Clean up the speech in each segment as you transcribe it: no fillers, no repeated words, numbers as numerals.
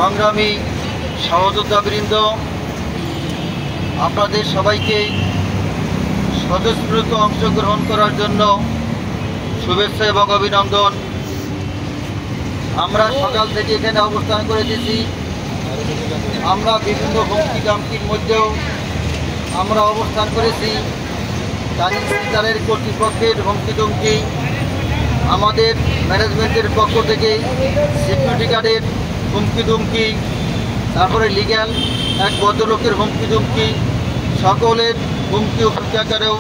সংগ্রামী সহযোদ্ধাবৃন্দ, আপনাদের সবাইকে স্বতঃস্ফূর্ত অংশগ্রহণ করার জন্য শুভেচ্ছা এবং অভিনন্দন। আমরা সকাল থেকে এখানে অবস্থান করেছি। আমরা বিভিন্ন হুমকি দামকির মধ্যেও আমরা অবস্থান করেছি। তানিম সেন্টারের কর্তৃপক্ষের হুমকি ধমকি, আমাদের ম্যানেজমেন্টের পক্ষ থেকে সিকিউরিটি গার্ডের হুমকি ধমকি, তারপরে লিগ্যাল এক ভদ্রলোকের হুমকি ধমকি, সকলের হুমকি উপেক্ষা করেও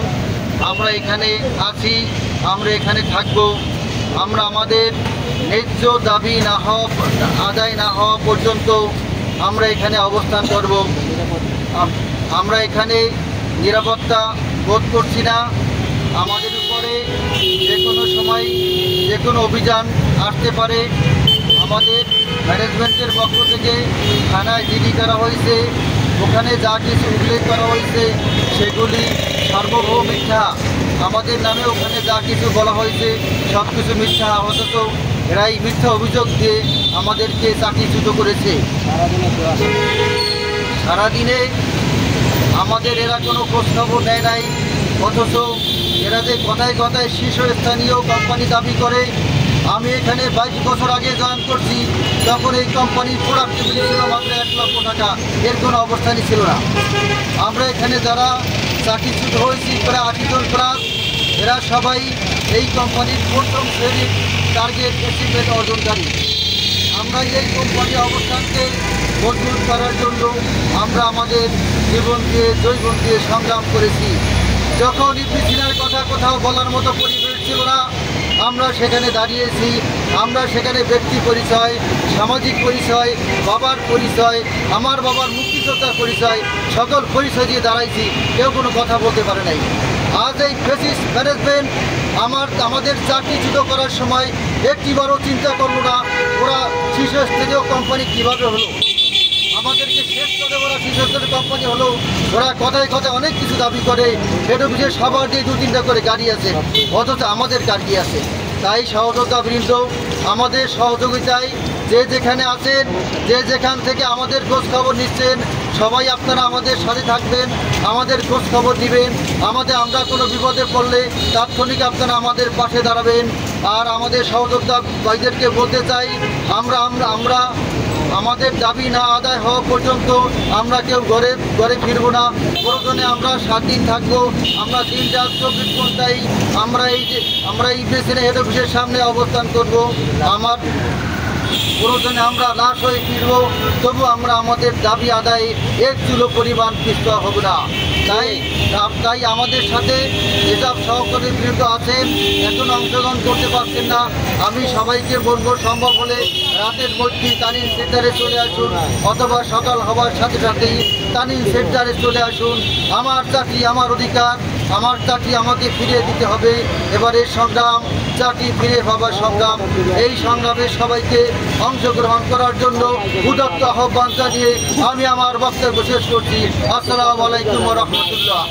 আমরা এখানে আছি, আমরা এখানে থাকব। আমরা আমাদের ন্যায্য দাবি না হওয়া আদায় না হওয়া পর্যন্ত আমরা এখানে অবস্থান করব। আমরা এখানে নিরাপত্তা বোধ করছি না। আমাদের উপরে যে কোনো সময় যে কোনো অভিযান আসতে পারে। আমাদের ম্যানেজমেন্টের পক্ষ থেকে থানায় জিডি করা হয়েছে। ওখানে যা কিছু উল্লেখ করা হয়েছে সেগুলি সার্বভৌম মিথ্যা। আমাদের নামে ওখানে যা কিছু বলা হয়েছে সব কিছু মিথ্যা। অথচ এরাই মিথ্যা অভিযোগ দিয়ে আমাদেরকে চাকরিচ্যুত করেছে। সারাদিনে আমাদের এরা কোনো খোঁজখবর নেয় নাই। অথচ এরা যে কথায় কথায় শীর্ষস্থানীয় কোম্পানি দাবি করে। আমি এখানে 22 বছর আগে জয়েন করছি, তখন এই কোম্পানির প্রোডাক্টিভিটি ছিল মাত্র 1 লক্ষ টাকা, এর কোনো অবস্থানই ছিল না। আমরা এখানে যারা চাকরিচ্যুত হয়েছি প্রায় 80 জন প্রায়, এরা সবাই এই কোম্পানির প্রথম শ্রেণীর টার্গেট অ্যাচিভমেন্ট অর্জনকারী। আমরা এই কোম্পানির অবস্থানকে মজবুত করার জন্য আমরা আমাদের জীবন দিয়ে জৈবন দিয়ে সংগ্রাম করেছি। যখন ইপিসিনের কথা কোথাও বলার মতো পরিবেশ ছিল না, আমরা সেখানে দাঁড়িয়েছি। আমরা সেখানে ব্যক্তি পরিচয়, সামাজিক পরিচয়, বাবার পরিচয়, আমার বাবার মুক্তিযোদ্ধার পরিচয়, সকল পরিচয় দিয়ে দাঁড়াইছি। কেউ কোনো কথা বলতে পারে নাই। আজ এই ফ্যাসিস্ট ম্যানেজমেন্ট আমাদের চাকরিচ্যুত করার সময় একটিবারও চিন্তা করলো না ওরা শীর্ষস্থানীয় কোম্পানি কীভাবে হলো। আমাদেরকে শেষ করে ওরা শীর্ষস্থানীয় কোম্পানি হলো। ওরা কথায় কথায় অনেক কিছু দাবি করে। হেড অফিসে সবার দিয়ে 2-3টা করে গাড়ি আছে, অথচ আমাদের গাড়ি আছে। তাই সহযোদ্ধাবৃন্দ, আমাদের সহযোগিতায় যে যেখানে আছেন, যে যেখান থেকে আমাদের খোঁজ খবর নিচ্ছেন, সবাই আপনারা আমাদের সাথে থাকবেন, আমাদের খোঁজ খবর দিবেন। আমরা কোনো বিপদে পড়লে তাৎক্ষণিক আপনারা আমাদের পাশে দাঁড়াবেন। আর আমাদের সহযোদ্ধা ভাইদেরকে বলতে চাই, আমরা আমাদের দাবি না আদায় হওয়া পর্যন্ত আমরা কেউ ঘরে ফিরবো না। প্রয়োজনে আমরা 7 দিন থাকবো। আমরা 3 রাত 24 ঘন্টায় আমরা এই প্রেসিডেন্ট হেড অফিসের সামনে অবস্থান করব। প্রয়োজনে আমরা লাশ হয়ে ফিরবো, তবু আমরা আমাদের দাবি আদায়ে এক চুলো পরিমাণ পিছপা হব না। তাই আমাদের সাথে যেসব সহকর্মীবৃন্দ আছেন এখন অংশগ্রহণ করতে পারছেন না, আমি সবাইকে বলবো সম্ভব হলে রাতের মধ্যে তানিম সেন্টারে চলে আসুন, অথবা সকাল হওয়ার সাথে সাথেই তানিম সেন্টারে চলে আসুন। আমার চাকরি আমার অধিকার, আমার চাকরি আমাকে ফিরিয়ে দিতে হবে। এবারের সংগ্রাম চাকরি ফিরে পাবার সংগ্রাম। এই সংগ্রামে সবাইকে অংশগ্রহণ করার জন্য উদাত্ত আহ্বান জানিয়ে আমি আমার বক্তব্য শেষ করছি। আসসালামু আলাইকুম ওয়া রাহমাতুল্লাহ।